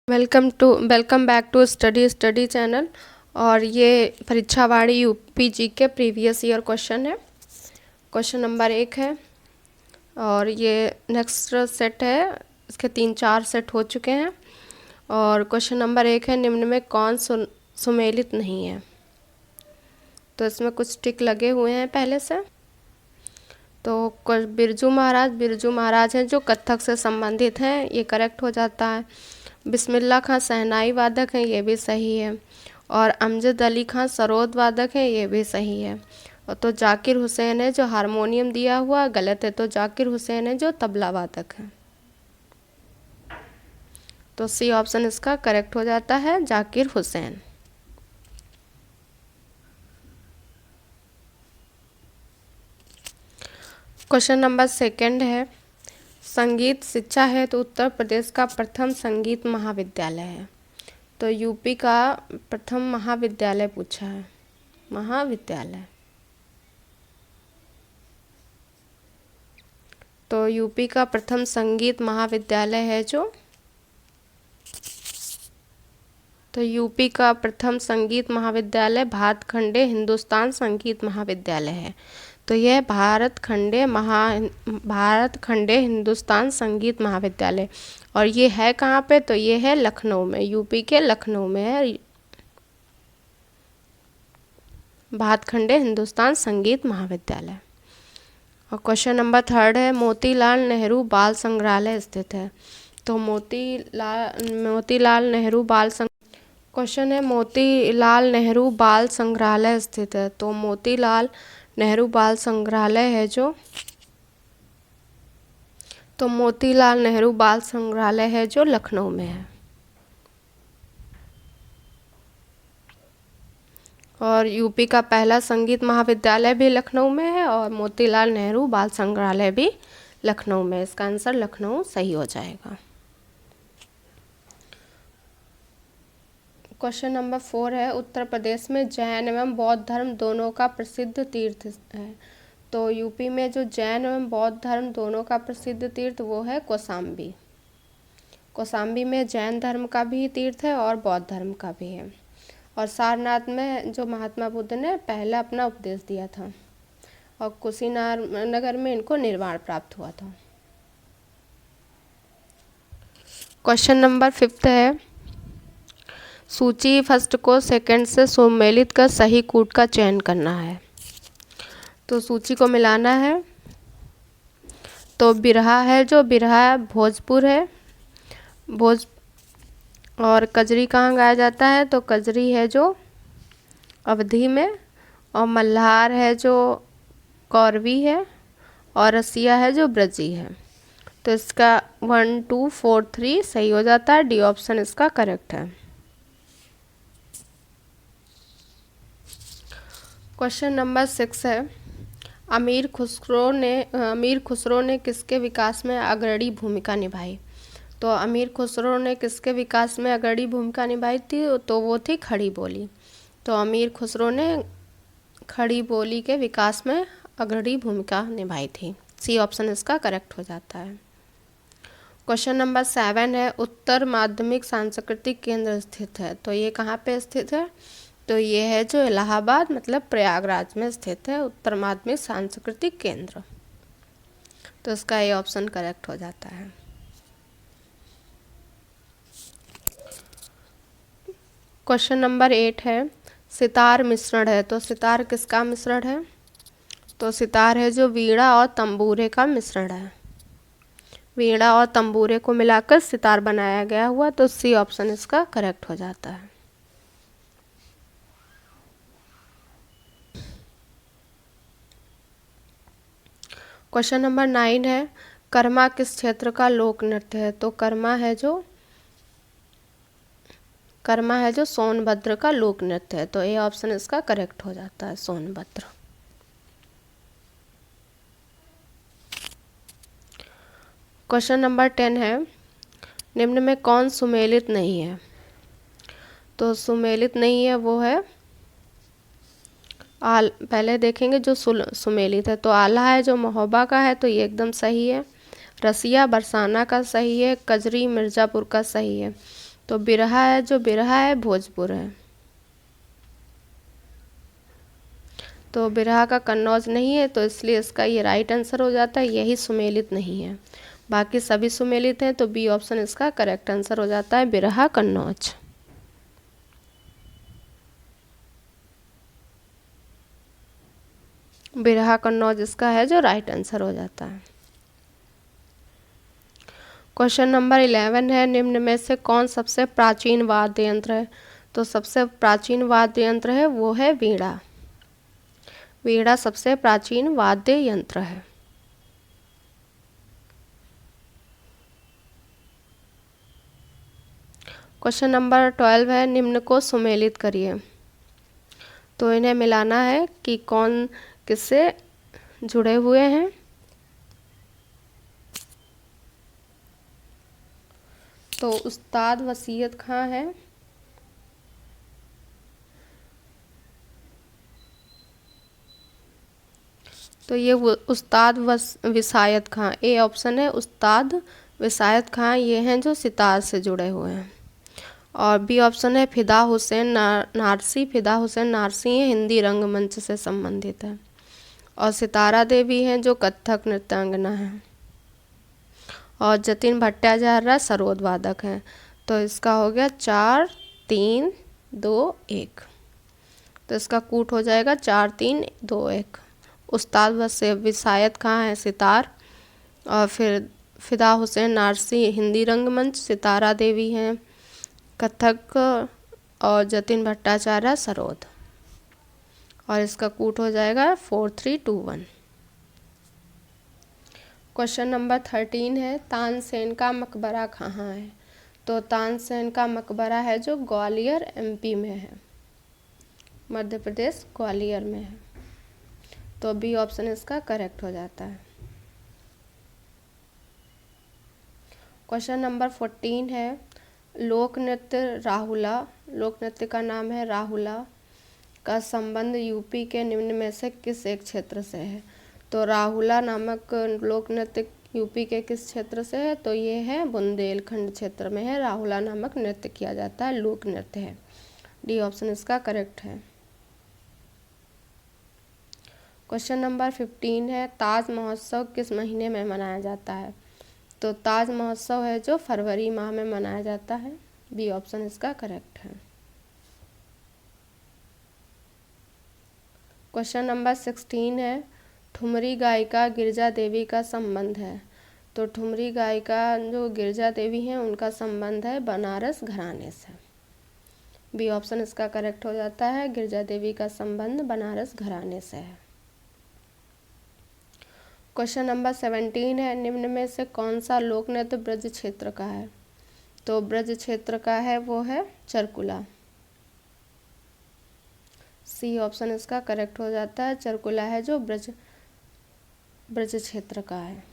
Welcome back to study channel. और ये Parikshawadi UP G K previous year question है। Question number 1 है और ये नेक्स्ट सेट है। इसके 3-4 सेट हो चुके हैं। और क्वेश्चन नंबर 1 है, निम्न में कौन सुमेलित नहीं है। तो इसमें कुछ टिक लगे हुए हैं पहले से। तो बिरजू महाराज हैं जो कथक से संबंधित हैं, ये करेक्ट हो जाता है। बिस्मिल्लाह खां शहनाई वादक हैं, ये भी सही है। और अमजद अली खां सरोद वादक हैं, ये भी सही है। और तो जाकिर हुसैन है जो हारमोनियम दिया हुआ, गलत है। तो जाकिर हुसैन है जो तबला वादक है। तो सी ऑप्शन इसका करेक्ट हो जाता है, जाकिर हुसैन। क्वेश्चन नंबर 2 है, संगीत शिक्षा है तो उत्तर प्रदेश का प्रथम संगीत महाविद्यालय है। तो यूपी का प्रथम महाविद्यालय पूछा है, महाविद्यालय। तो यूपी का प्रथम संगीत महाविद्यालय है जो, तो यूपी का प्रथम संगीत महाविद्यालय भातखंडे हिंदुस्तान संगीत महाविद्यालय है। तो यह भारत खंडे हिंदुस्तान संगीत महाविद्यालय। और ये है कहाँ पे? तो ये है लखनऊ में, यूपी के लखनऊ में है भातखंडे हिंदुस्तान संगीत महाविद्यालय। और क्वेश्चन नंबर 3 है, मोतीलाल नेहरू बाल संग्रहालय स्थित है। तो मोतीलाल नेहरू बाल क्वेश्चन है, मोतीलाल नेहरू बाल संग्रहालय स्थित है। तो मोतीलाल नेहरू बाल संग्रहालय है जो, तो मोतीलाल नेहरू बाल संग्रहालय है जो लखनऊ में है। और यूपी का पहला संगीत महाविद्यालय भी लखनऊ में है और मोतीलाल नेहरू बाल संग्रहालय भी लखनऊ में। इसका आंसर लखनऊ सही हो जाएगा। क्वेश्चन नंबर 4 है, उत्तर प्रदेश में जैन एवं बौद्ध धर्म दोनों का प्रसिद्ध तीर्थ है। तो यूपी में जो जैन एवं बौद्ध धर्म दोनों का प्रसिद्ध तीर्थ वो है कौशाम्बी। कौशाम्बी में जैन धर्म का भी तीर्थ है और बौद्ध धर्म का भी है। और सारनाथ में जो महात्मा बुद्ध ने पहला अपना उपदेश दिया था और कुशीनगर में इनको निर्वाण प्राप्त हुआ था। क्वेश्चन नंबर 5 है, सूची फर्स्ट को सेकंड से सुमेलित कर सही कूट का चयन करना है। तो सूची को मिलाना है। तो बिरहा है जो, बिरहा भोजपुर है, और कजरी कहाँ गाया जाता है? तो कजरी है जो अवधी में। और मल्हार है जो कौरवी है और रसिया है जो ब्रजी है। तो इसका 1 2 4 3 सही हो जाता है। डी ऑप्शन इसका करेक्ट है। क्वेश्चन नंबर 6 है, अमीर खुसरो ने किसके विकास में अग्रणी भूमिका निभाई। तो अमीर खुसरो ने किसके विकास में अग्रणी भूमिका निभाई थी? तो वो थी खड़ी बोली। तो अमीर खुसरो ने खड़ी बोली के विकास में अग्रणी भूमिका निभाई थी। सी ऑप्शन इसका करेक्ट हो जाता है। क्वेश्चन नंबर 7 है, उत्तर माध्यमिक सांस्कृतिक केंद्र स्थित है। तो ये कहाँ पे स्थित है? तो ये है जो इलाहाबाद मतलब प्रयागराज में स्थित है उत्तर माध्यमिक सांस्कृतिक केंद्र। तो इसका ये ऑप्शन करेक्ट हो जाता है। क्वेश्चन नंबर 8 है, सितार मिश्रण है। तो सितार किसका मिश्रण है? तो सितार है जो वीणा और तंबूरे का मिश्रण है। वीणा और तंबूरे को मिलाकर सितार बनाया गया हुआ। तो सी ऑप्शन इसका करेक्ट हो जाता है। क्वेश्चन नंबर 9 है, कर्मा किस क्षेत्र का लोक नृत्य है। तो कर्मा है जो सोनभद्र का लोक नृत्य है। तो ये ऑप्शन इसका करेक्ट हो जाता है, सोनभद्र। क्वेश्चन नंबर 10 है, निम्न में कौन सुमेलित नहीं है। तो सुमेलित नहीं है वो है पहले देखेंगे जो सुमेलित है। तो आला है जो महोबा का है, तो ये एकदम सही है। रसिया बरसाना का सही है। कजरी मिर्ज़ापुर का सही है। तो बिरहा है, जो बिरहा है भोजपुर है। तो बिरहा का कन्नौज नहीं है, तो इसलिए इसका ये राइट आंसर हो जाता है, यही सुमेलित नहीं है। बाकी सभी सुमेलित हैं, तो बी ऑप्शन इसका करेक्ट आंसर हो जाता है, बिरहा कन्नौज। बिरहा कन्नौज इसका है जो राइट आंसर हो जाता है। क्वेश्चन नंबर 11 है, निम्न में से कौन सबसे प्राचीन वाद्य यंत्र है? तो सबसे प्राचीन वाद्य यंत्र है वो है वीणा। वीणा सबसे प्राचीन वाद्य यंत्र है। क्वेश्चन नंबर 12 है, निम्न को सुमेलित करिए। तो इन्हें मिलाना है कि कौन किससे जुड़े हुए हैं। तो उस्ताद वसीयत खां है, तो ये उस्ताद विसायत खां, ए ऑप्शन है उस्ताद विसायत खां, ये हैं जो सितार से जुड़े हुए हैं। और बी ऑप्शन है फिदा हुसैन नारसी, फिदा हुसैन नारसी हैं, हिंदी रंगमंच से संबंधित है। और सितारा देवी हैं जो कथक नृत्यांगना हैं। और जतिन भट्टाचार्य सरोद वादक हैं। तो इसका हो गया 4 3 2 1। तो इसका कूट हो जाएगा 4 3 2 1। उस्ताद विसायत खां है सितार, और फिर फिदा हुसैन नारसी हिंदी रंगमंच, सितारा देवी हैं कथक, और जतिन भट्टाचार्य सरोद। और इसका कूट हो जाएगा 4 3 2 1। क्वेश्चन नंबर 13 है, तानसेन का मकबरा कहाँ है? तो तानसेन का मकबरा है जो ग्वालियर एमपी में है, मध्य प्रदेश ग्वालियर में है। तो बी ऑप्शन इसका करेक्ट हो जाता है। क्वेश्चन नंबर 14 है, लोक नृत्य राहुला, लोक नृत्य का नाम है राहुला, का संबंध यूपी के निम्न में से किस एक क्षेत्र से है? तो राहुला नामक लोक नृत्य यूपी के किस क्षेत्र से है? तो ये है बुंदेलखंड क्षेत्र में है, राहुला नामक नृत्य किया जाता है, लोक नृत्य है। डी ऑप्शन इसका करेक्ट है। क्वेश्चन नंबर 15 है, ताज महोत्सव किस महीने में मनाया जाता है? तो ताज महोत्सव है जो फरवरी माह में मनाया जाता है, बी ऑप्शन इसका करेक्ट है। क्वेश्चन नंबर 16 है, ठुमरी गायिका गिरजा देवी का संबंध है? तो ठुमरी गायिका जो गिरजा देवी हैं उनका संबंध है बनारस घराने से, बी ऑप्शन इसका करेक्ट हो जाता है, गिरजा देवी का संबंध बनारस घराने से है। क्वेश्चन नंबर 17 है, निम्न में से कौन सा लोक नृत्य ब्रज क्षेत्र का है? तो ब्रज क्षेत्र का है वो है चरकुला, सी ऑप्शन इसका करेक्ट हो जाता है, चरकुला है जो ब्रज क्षेत्र का है।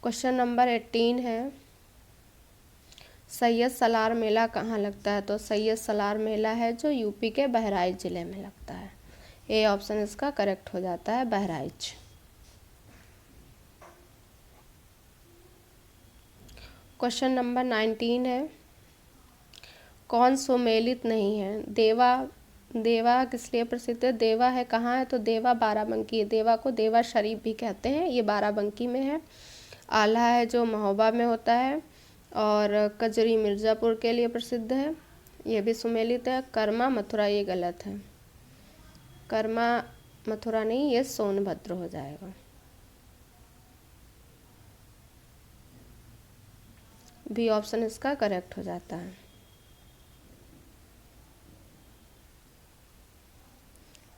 क्वेश्चन नंबर 18 है, सैयद सलार मेला कहाँ लगता है? तो सैयद सलार मेला है जो यूपी के बहराइच जिले में लगता है, ए ऑप्शन इसका करेक्ट हो जाता है, बहराइच। क्वेश्चन नंबर 19 है, कौन सुमेलित नहीं है? देवा, देवा किस लिए प्रसिद्ध है? देवा है कहाँ है? तो देवा बाराबंकी है, देवा को देवा शरीफ भी कहते हैं, ये बाराबंकी में है। आल्हा है जो महोबा में होता है, और कजरी मिर्ज़ापुर के लिए प्रसिद्ध है, ये भी सुमेलित है। कर्मा मथुरा ये गलत है, कर्मा मथुरा नहीं, ये सोनभद्र हो जाएगा, बी ऑप्शन इसका करेक्ट हो जाता है।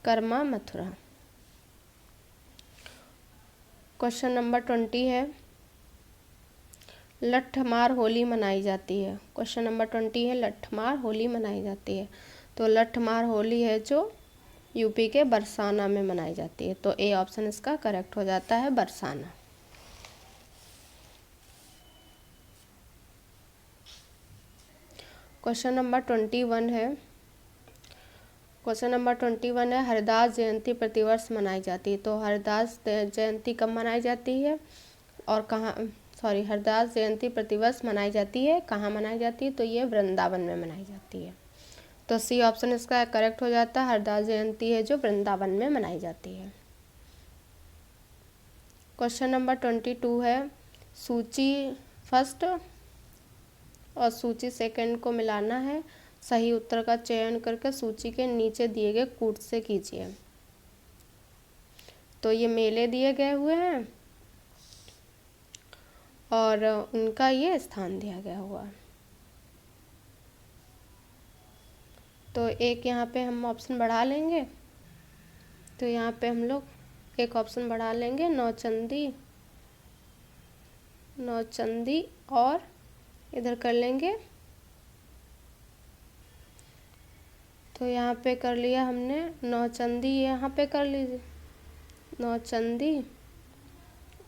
कर्मा मथुरा। क्वेश्चन नंबर 20 है, लट्ठमार होली मनाई जाती है? क्वेश्चन नंबर 20 है, लट्ठमार होली मनाई जाती है? तो लट्ठमार होली है जो यूपी के बरसाना में मनाई जाती है, तो ए ऑप्शन इसका करेक्ट हो जाता है, बरसाना। क्वेश्चन नंबर 21 है, क्वेश्चन नंबर 21 है, हरिदास जयंती प्रतिवर्ष मनाई जाती है? तो हरिदास जयंती कब मनाई जाती है और कहाँ, हरदास जयंती प्रतिवर्ष मनाई जाती है। कहाँ मनाई जाती है? तो ये वृंदावन में मनाई जाती है। तो सी ऑप्शन इसका करेक्ट हो जाता है। हरदास जयंती है जो वृंदावन में मनाई जाती है। क्वेश्चन नंबर 22 है, सूची फर्स्ट और सूची सेकंड को मिलाना है। सही उत्तर का चयन करके सूची के नीचे दिए गए कूट से कीजिए। तो ये मेले दिए गए हुए हैं और उनका ये स्थान दिया गया हुआ है। तो एक यहाँ पे हम ऑप्शन बढ़ा लेंगे। तो यहाँ पे हम लोग एक ऑप्शन बढ़ा लेंगे, नौचंदी और इधर कर लेंगे। तो यहाँ पे कर लिया हमने नौचंदी, यहाँ पे कर लीजिए नौचंदी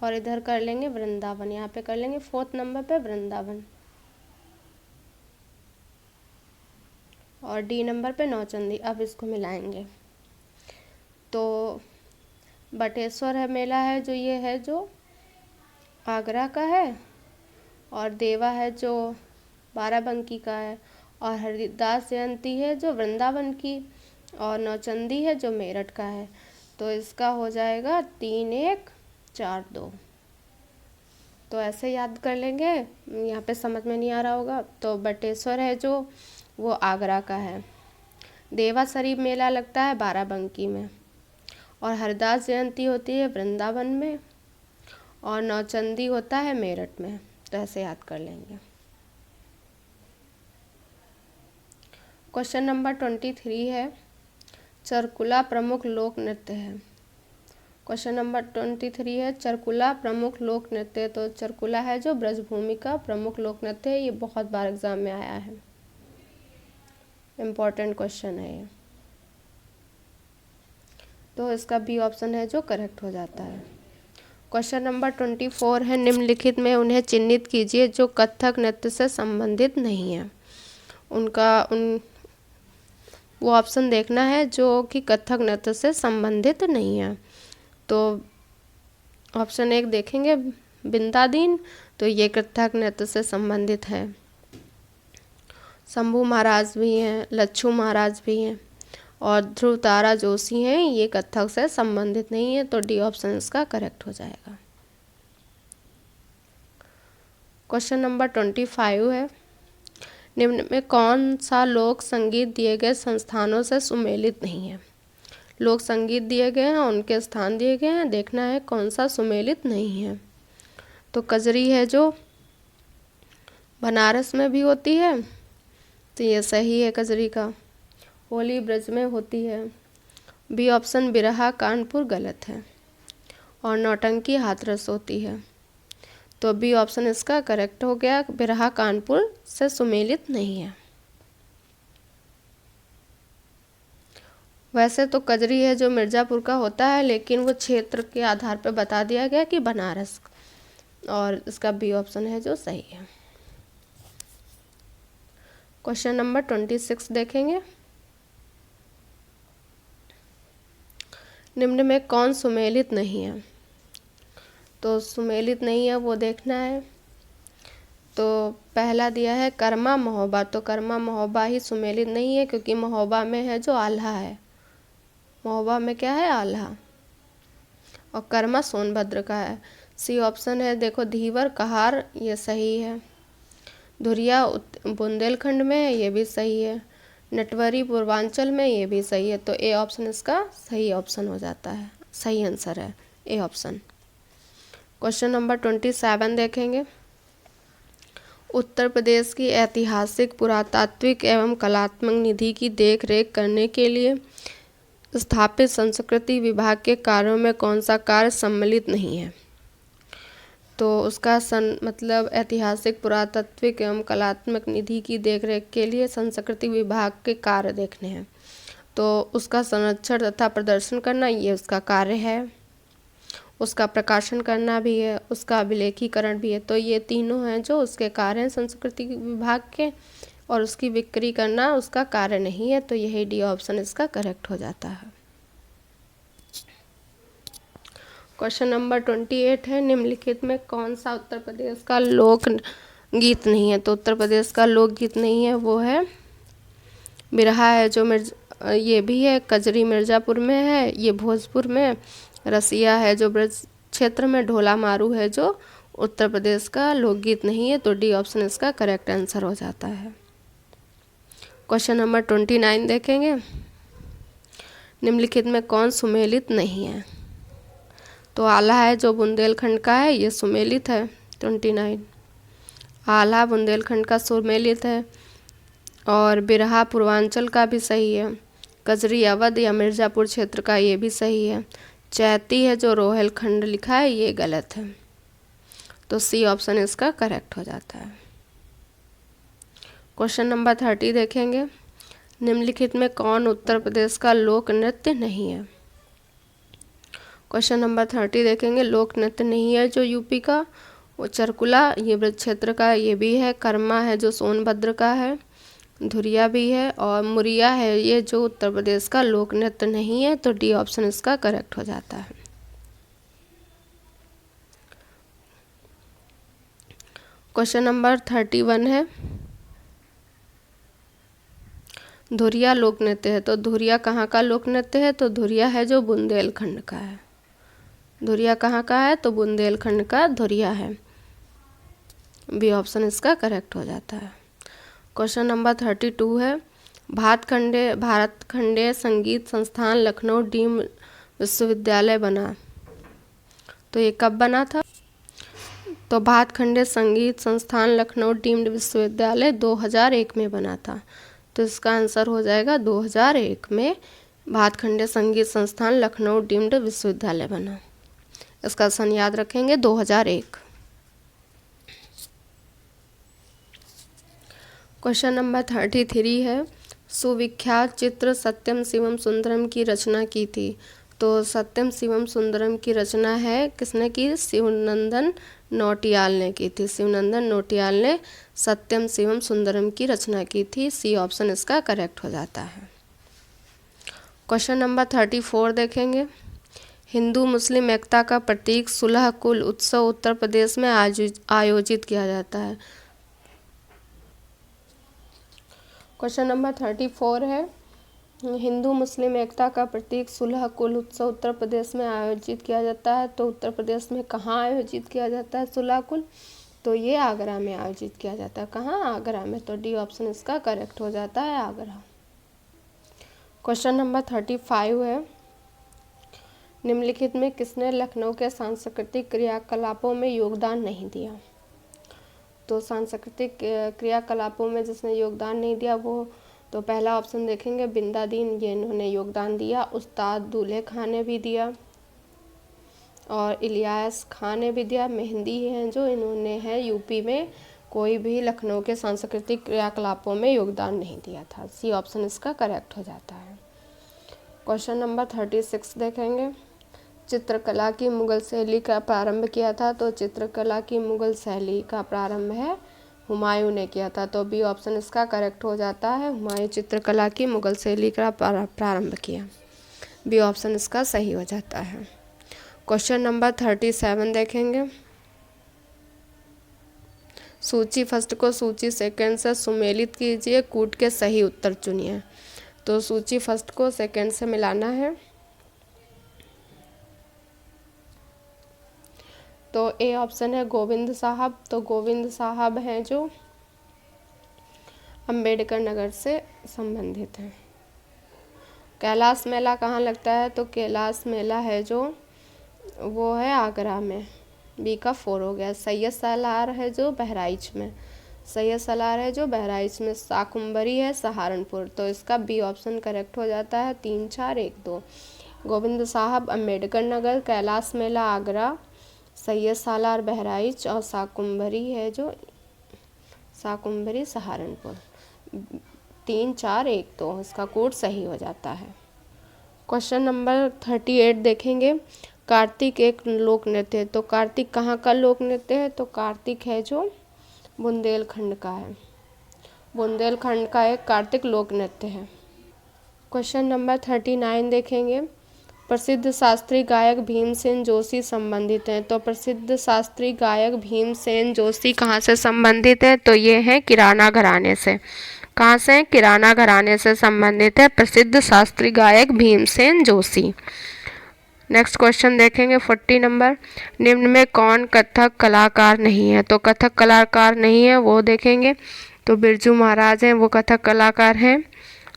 और इधर कर लेंगे वृंदावन। यहाँ पे कर लेंगे 4th नंबर पे वृंदावन और डी नंबर पे नौचंदी। अब इसको मिलाएंगे तो बटेश्वर है मेला है जो ये है जो आगरा का है, और देवा है जो बाराबंकी का है, और हरिदास जयंती है जो वृंदावन की, और नौचंदी है जो मेरठ का है। तो इसका हो जाएगा 3, 1, 4, 2। तो ऐसे याद कर लेंगे, यहाँ पे समझ में नहीं आ रहा होगा। तो बटेश्वर है जो वो आगरा का है, देवा शरीफ मेला लगता है बाराबंकी में, और हरदास जयंती होती है वृंदावन में, और नौचंदी होता है मेरठ में। तो ऐसे याद कर लेंगे। क्वेश्चन नंबर 23 है, चरकुला प्रमुख लोक नृत्य है। क्वेश्चन नंबर 23 है, चरकुला प्रमुख लोक नृत्य। तो चरकुला है जो ब्रजभूमि का प्रमुख लोक नृत्य है। ये बहुत बार एग्जाम में आया है, इम्पोर्टेंट क्वेश्चन है ये। तो इसका बी ऑप्शन है जो करेक्ट हो जाता है। क्वेश्चन नंबर 24 है, निम्नलिखित में उन्हें चिन्हित कीजिए जो कथक नृत्य से संबंधित नहीं है। वो ऑप्शन देखना है जो कि कथक नृत्य से संबंधित नहीं है। तो ऑप्शन 1 देखेंगे, बिंदादीन, तो ये कथक नृत्य से संबंधित है। शंभू महाराज भी हैं, लच्छू महाराज भी हैं, और ध्रुव तारा जोशी हैं, ये कथक से संबंधित नहीं है। तो डी ऑप्शन इसका करेक्ट हो जाएगा। क्वेश्चन नंबर 25 है, निम्न में कौन सा लोक संगीत दिए गए संस्थानों से सुमेलित नहीं है। लोक संगीत दिए गए हैं, उनके स्थान दिए गए हैं, देखना है कौन सा सुमेलित नहीं है। तो कजरी है जो बनारस में भी होती है, तो ये सही है कजरी का। होली ब्रज में होती है। बी ऑप्शन बिरहा कानपुर गलत है, और नौटंकी हाथरस होती है। तो बी ऑप्शन इसका करेक्ट हो गया, बिरहा कानपुर से सुमेलित नहीं है। वैसे तो कजरी है जो मिर्ज़ापुर का होता है, लेकिन वो क्षेत्र के आधार पर बता दिया गया कि बनारस, और इसका बी ऑप्शन है जो सही है। क्वेश्चन नंबर 26 देखेंगे, निम्न में कौन सुमेलित नहीं है। तो सुमेलित नहीं है वो देखना है। तो पहला दिया है कर्मा महोबा। तो कर्मा महोबा ही सुमेलित नहीं है, क्योंकि महोबा में है जो आल्हा है। महोबा में क्या है? आल्हा। और कर्मा सोनभद्र का है। सी ऑप्शन है देखो, धीवर कहार, ये सही है। धुरिया बुंदेलखंड में है, ये भी सही है। नटवरी पूर्वांचल में, ये भी सही है। तो ए ऑप्शन इसका सही ऑप्शन हो जाता है, सही आंसर है ए ऑप्शन। क्वेश्चन नंबर 27 देखेंगे, उत्तर प्रदेश की ऐतिहासिक, पुरातात्विक एवं कलात्मक निधि की देख रेख करने के लिए स्थापित संस्कृति विभाग के कार्यों में कौन सा कार्य सम्मिलित नहीं है। तो उसका मतलब ऐतिहासिक, पुरातात्विक एवं कलात्मक निधि की देखरेख के लिए संस्कृति विभाग के कार्य देखने हैं। तो उसका संरक्षण तथा प्रदर्शन करना, ये उसका कार्य है। उसका प्रकाशन करना भी है, उसका अभिलेखीकरण भी है। तो ये तीनों हैं जो उसके कार्य हैं संस्कृति विभाग के, और उसकी बिक्री करना उसका कार्य नहीं है। तो यही डी ऑप्शन इसका करेक्ट हो जाता है। क्वेश्चन नंबर 28 है, निम्नलिखित में कौन सा उत्तर प्रदेश का लोक गीत नहीं है? तो उत्तर प्रदेश का लोकगीत नहीं है वो है बिरहा है जो ये भी है, कजरी मिर्ज़ापुर में है, ये भोजपुर में, रसिया है जो ब्रज क्षेत्र में, ढोला मारू है जो उत्तर प्रदेश का लोकगीत नहीं है। तो डी ऑप्शन इसका करेक्ट आंसर हो जाता है। क्वेश्चन नंबर 29 देखेंगे, निम्नलिखित में कौन सुमेलित नहीं है? तो आला है जो बुंदेलखंड का है, ये सुमेलित है। 29 आला बुंदेलखंड का सुमेलित है, और बिरहा पूर्वांचल का भी सही है। कजरी अवध या मिर्ज़ापुर क्षेत्र का, ये भी सही है। चैती है जो रोहेलखंड लिखा है, ये गलत है। तो सी ऑप्शन इसका करेक्ट हो जाता है। क्वेश्चन नंबर 30 देखेंगे, निम्नलिखित में कौन उत्तर प्रदेश का लोक नृत्य नहीं है? क्वेश्चन नंबर 30 देखेंगे, लोक नृत्य नहीं है जो यूपी का, वो चरकुला ये ब्रज क्षेत्र का, ये भी है। कर्मा है जो सोनभद्र का है, धुरिया भी है, और मुरिया है ये जो उत्तर प्रदेश का लोक नृत्य नहीं है। तो डी ऑप्शन इसका करेक्ट हो जाता है। क्वेश्चन नंबर 31 है, धुरिया लोक नृत्य है, तो धुरिया कहाँ का लोक नृत्य है? तो धुरिया है जो बुंदेलखंड का है। धुरिया कहाँ का है? तो बुंदेलखंड का धुरिया है। बी ऑप्शन इसका करेक्ट हो जाता है। क्वेश्चन नंबर 32 है, भारत खंडे संगीत संस्थान लखनऊ डीम्ड विश्वविद्यालय बना, तो ये कब बना था? तो भारत खंडे संगीत संस्थान लखनऊ डीम्ड विश्वविद्यालय 2001 में बना था। तो इसका आंसर हो जाएगा 2001 में भारत खंडे संगीत संस्थान लखनऊ डीम्ड विश्वविद्यालय बना। इसका सन याद रखेंगे 2001। क्वेश्चन नंबर 33 है, सुविख्यात चित्र सत्यम शिवम सुंदरम की रचना की थी। तो सत्यम शिवम सुंदरम की रचना है किसने की? शिवनंदन नौटियाल ने की थी। शिवनंदन नौटियाल ने सत्यम शिवम सुंदरम की रचना की थी। सी ऑप्शन इसका करेक्ट हो जाता है। क्वेश्चन नंबर 34 देखेंगे, हिंदू मुस्लिम एकता का प्रतीक सुलह कुल उत्सव उत्तर प्रदेश में आयोजित किया जाता है। क्वेश्चन नंबर 34 है, हिंदू मुस्लिम एकता का प्रतीक सुलह कुल उत्सव उत्तर प्रदेश में आयोजित किया जाता है। तो उत्तर प्रदेश में कहाँ आयोजित किया जाता है सुलह कुल? तो ये आगरा में आयोजित किया जाता है। कहाँ? आगरा में। तो डी ऑप्शन इसका करेक्ट हो जाता है, आगरा। क्वेश्चन नंबर 35 है, निम्नलिखित में किसने लखनऊ के सांस्कृतिक क्रियाकलापों में योगदान नहीं दिया? तो सांस्कृतिक क्रियाकलापों में जिसने योगदान नहीं दिया वो, तो पहला ऑप्शन देखेंगे बिंदा दीन, ये इन्होंने योगदान दिया। उस्ताद दूल्हे खां ने भी दिया, और इलियास खां ने भी दिया। मेहंदी हैं जो इन्होंने है यूपी में कोई भी लखनऊ के सांस्कृतिक क्रियाकलापों में योगदान नहीं दिया था। सी ऑप्शन इसका करेक्ट हो जाता है। क्वेश्चन नंबर 36 देखेंगे, चित्रकला की मुगल शैली का प्रारंभ किया था। तो चित्रकला की मुगल शैली का प्रारंभ है हुमायूं ने किया था। तो बी ऑप्शन इसका करेक्ट हो जाता है, हुमायूं चित्रकला की मुगल शैली का प्रारंभ किया। बी ऑप्शन इसका सही हो जाता है। क्वेश्चन नंबर 37 देखेंगे, सूची फर्स्ट को सूची सेकंड से सुमेलित कीजिए, कूट के सही उत्तर चुनिए। तो सूची फर्स्ट को सेकंड से मिलाना है। तो ए ऑप्शन है गोविंद साहब। तो गोविंद साहब हैं जो अंबेडकर नगर से संबंधित हैं। कैलाश मेला कहाँ लगता है? तो कैलाश मेला है जो वो है आगरा में। बी का 4 हो गया। सैयद सालार है जो बहराइच में। सैयद सालार है जो बहराइच में। साकुम्बरी है सहारनपुर। तो इसका बी ऑप्शन करेक्ट हो जाता है। 3 4 1 2। गोविंद साहब अम्बेडकर नगर, कैलाश मेला आगरा, सैयद सालार बहराइच, और साकुम्बरी है जो साकुम्बरी सहारनपुर। 3 4 1 2 इसका कोड सही हो जाता है। क्वेश्चन नंबर 38 देखेंगे, कार्तिक एक लोक नृत्य है। तो कार्तिक कहाँ का लोक नृत्य है? तो कार्तिक है जो बुंदेलखंड का है। बुंदेलखंड का एक कार्तिक लोक नृत्य है। क्वेश्चन नंबर 39 देखेंगे, प्रसिद्ध शास्त्रीय गायक भीमसेन जोशी संबंधित हैं। तो प्रसिद्ध शास्त्रीय गायक भीमसेन जोशी कहाँ से संबंधित है? तो ये है किराना घराने से। कहाँ से? किराना घराने से संबंधित है प्रसिद्ध शास्त्रीय गायक भीमसेन जोशी। नेक्स्ट क्वेश्चन देखेंगे 40 नंबर। निम्न में कौन कथक कलाकार नहीं है? तो कथक कलाकार नहीं है वो देखेंगे तो बिरजू महाराज हैं, वो कथक कलाकार हैं।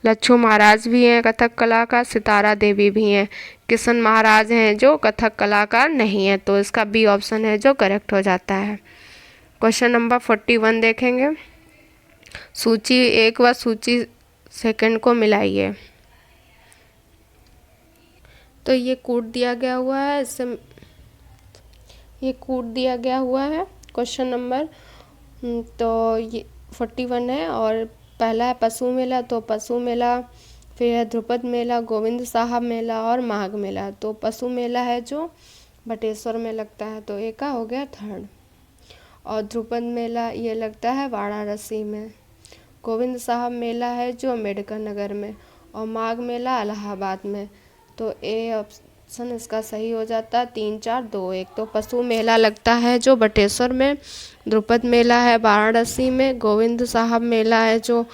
लच्छू महाराज भी हैं कथक कलाकार, सितारा देवी भी हैं। किशन महाराज हैं जो कथक कलाकार नहीं है। तो इसका बी ऑप्शन है जो करेक्ट हो जाता है। क्वेश्चन नंबर 41 देखेंगे। सूची 1 व सूची 2 को मिलाइए। तो ये कूट दिया गया हुआ है, इससे ये कूट दिया गया हुआ है क्वेश्चन नंबर। तो ये 41 है और पहला है पशु मेला। तो पशु मेला, फिर है ध्रुपद मेला, गोविंद साहब मेला और माघ मेला। तो पशु मेला है जो बटेश्वर में लगता है, तो एक का हो गया थर्ड। और ध्रुपद मेला ये लगता है वाराणसी में। गोविंद साहब मेला है जो अम्बेडकर नगर में, और माघ मेला इलाहाबाद में। तो ए ऑप्शन इसका सही हो जाता है 3 4 2 1। तो पशु मेला लगता है जो बटेश्वर में, ध्रुपद मेला है वाराणसी में, गोविंद साहब मेला है जो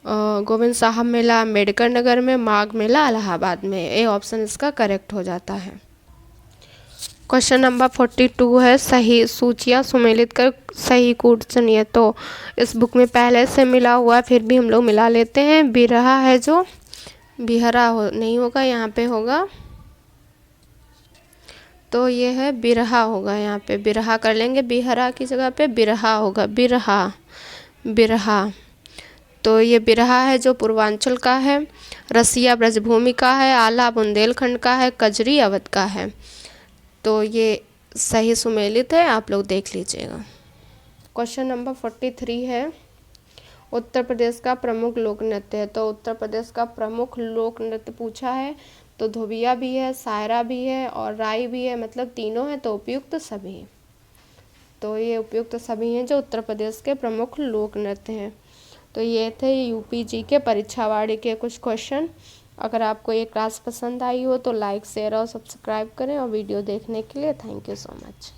गोविंद साहब मेला अम्बेडकर नगर में, माघ मेला इलाहाबाद में। ए ऑप्शन इसका करेक्ट हो जाता है। क्वेश्चन नंबर 42 है सही सूचियाँ सुमेलित कर सही कूट चुनिए। तो इस बुक में पहले से मिला हुआ है, फिर भी हम लोग मिला लेते हैं। बिरहा है जो बिहरा हो नहीं होगा, यहाँ पे होगा तो ये है बिरहा होगा, यहाँ पे बिरहा कर लेंगे, बिहरा की जगह पे बिरहा होगा, बिरहा बिरहा। तो ये बिरहा है जो पूर्वांचल का है, रसिया ब्रजभूमि का है, आला बुंदेलखंड का है, कजरी अवध का है। तो ये सही सुमेलित है, आप लोग देख लीजिएगा। क्वेश्चन नंबर 43 है उत्तर प्रदेश का प्रमुख लोक नृत्य है। तो उत्तर प्रदेश का प्रमुख लोक नृत्य पूछा है, तो धोबिया भी है, सायरा भी है और राई भी है, मतलब तीनों है। तो उपयुक्त सभी, तो ये उपयुक्त सभी हैं जो उत्तर प्रदेश के प्रमुख लोक नृत्य हैं। तो ये थे यूपी जी के परीक्षावाड़ी के कुछ क्वेश्चन। अगर आपको ये क्लास पसंद आई हो तो लाइक शेयर और सब्सक्राइब करें, और वीडियो देखने के लिए थैंक यू सो मच।